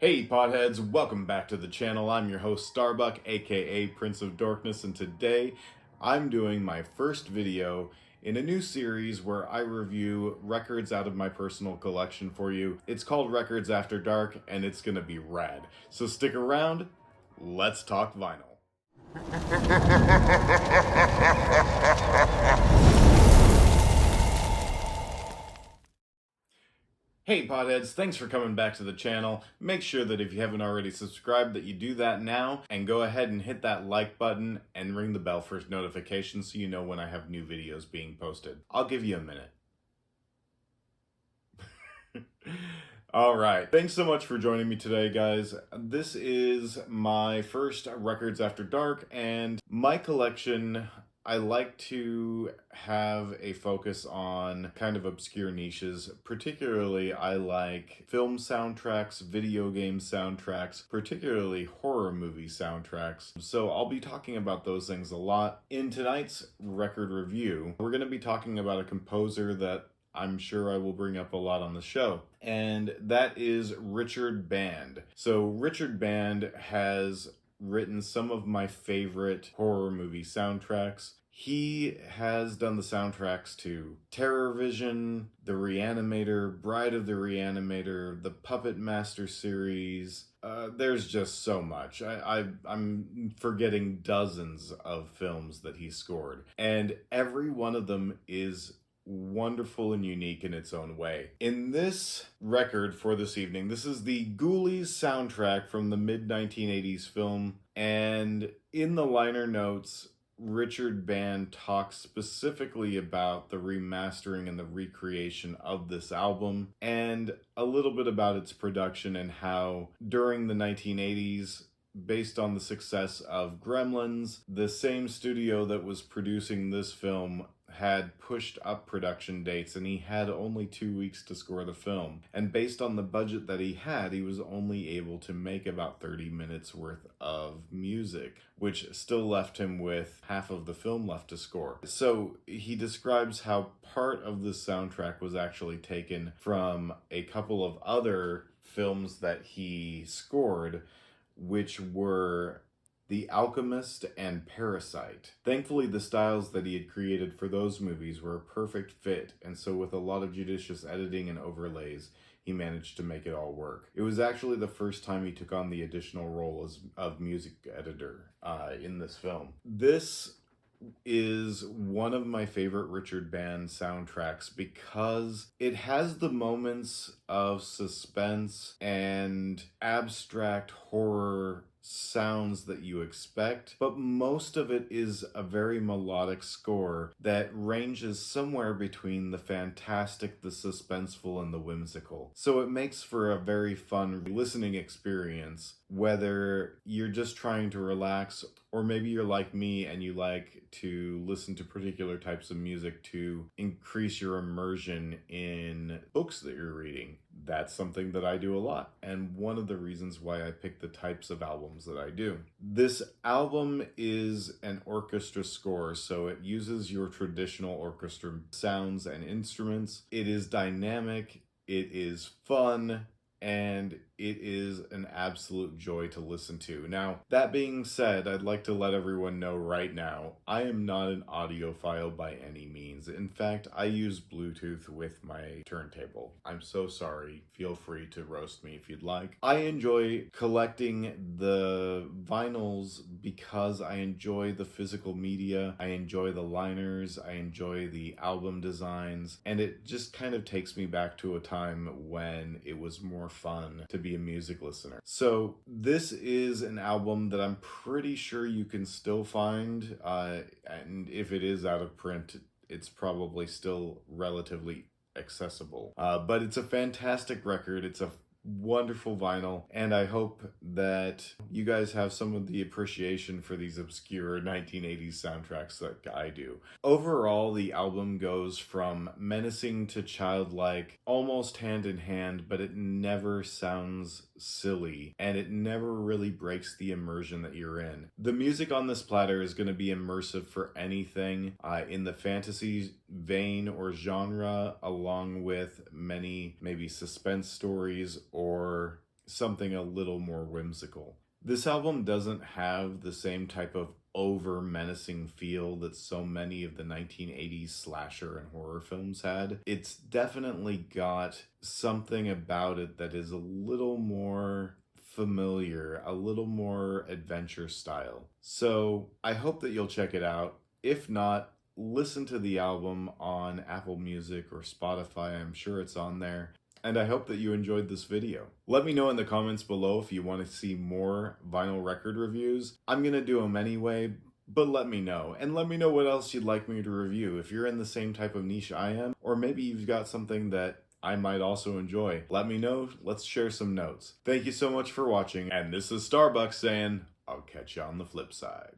Hey potheads, welcome back to the channel. I'm your host Starbuck, aka Prince of Dorkness, and today I'm doing my first video in a new series where I review records out of my personal collection for you. It's called Records After Dark, and it's gonna be rad. So stick around, let's talk vinyl. Hey potheads, thanks for coming back to the channel. Make sure that if you haven't already subscribed that you do that now, and go ahead and hit that like button and ring the bell for notifications so you know when I have new videos being posted. I'll give you a minute. Alright, thanks so much for joining me today, guys. This is my first Records After Dark, and my collection, I like to have a focus on kind of obscure niches. Particularly, I like film soundtracks, video game soundtracks, particularly horror movie soundtracks. So I'll be talking about those things a lot. In tonight's record review, we're going to be talking about a composer that I'm sure I will bring up a lot on the show, and that is Richard Band. So Richard Band has written some of my favorite horror movie soundtracks. He has done the soundtracks to Terror Vision, The Reanimator, Bride of the Reanimator, the Puppet Master series. There's just so much. I'm forgetting dozens of films that he scored, and every one of them is wonderful and unique in its own way. In this record for this evening, this is the Ghoulies soundtrack from the mid-1980s film, and in the liner notes, Richard Band talks specifically about the remastering and the recreation of this album, and a little bit about its production and how during the 1980s, based on the success of Gremlins, the same studio that was producing this film had pushed up production dates, and he had only 2 weeks to score the film. And based on the budget that he had, he was only able to make about 30 minutes worth of music, which still left him with half of the film left to score. So he describes how part of the soundtrack was actually taken from a couple of other films that he scored, which were The Alchemist and Parasite. Thankfully, the styles that he had created for those movies were a perfect fit, and so with a lot of judicious editing and overlays, he managed to make it all work. It was actually the first time he took on the additional role of music editor in this film. This is one of my favorite Richard Band soundtracks because it has the moments of suspense and abstract horror sounds that you expect, but most of it is a very melodic score that ranges somewhere between the fantastic, the suspenseful, and the whimsical. So it makes for a very fun listening experience, whether you're just trying to relax, or maybe you're like me and you like to listen to particular types of music to increase your immersion in books that you're reading. That's something that I do a lot, and one of the reasons why I pick the types of albums that I do. This album is an orchestra score, so it uses your traditional orchestra sounds and instruments. It is dynamic, it is fun, and it is an absolute joy to listen to. Now, that being said, I'd like to let everyone know right now, I am not an audiophile by any means. In fact, I use Bluetooth with my turntable. I'm so sorry. Feel free to roast me if you'd like. I enjoy collecting the vinyls because I enjoy the physical media, I enjoy the liners, I enjoy the album designs, and it just kind of takes me back to a time when it was more fun to be a music listener. So this is an album that I'm pretty sure you can still find, and if it is out of print, it's probably still relatively accessible. But it's a fantastic record. It's a wonderful vinyl, and I hope that you guys have some of the appreciation for these obscure 1980s soundtracks that I do. Overall, the album goes from menacing to childlike, almost hand in hand, but it never sounds silly, and it never really breaks the immersion that you're in. The music on this platter is going to be immersive for anything in the fantasy vein or genre, along with many maybe suspense stories or something a little more whimsical. This album doesn't have the same type of over menacing feel that so many of the 1980s slasher and horror films had. It's definitely got something about it that is a little more familiar, a little more adventure style. So I hope that you'll check it out. If not, listen to the album on Apple Music or Spotify. I'm sure it's on there. And I hope that you enjoyed this video. Let me know in the comments below if you want to see more vinyl record reviews. I'm going to do them anyway, but let me know. And let me know what else you'd like me to review. If you're in the same type of niche I am, or maybe you've got something that I might also enjoy. Let me know. Let's share some notes. Thank you so much for watching. And this is Starbucks saying, I'll catch you on the flip side.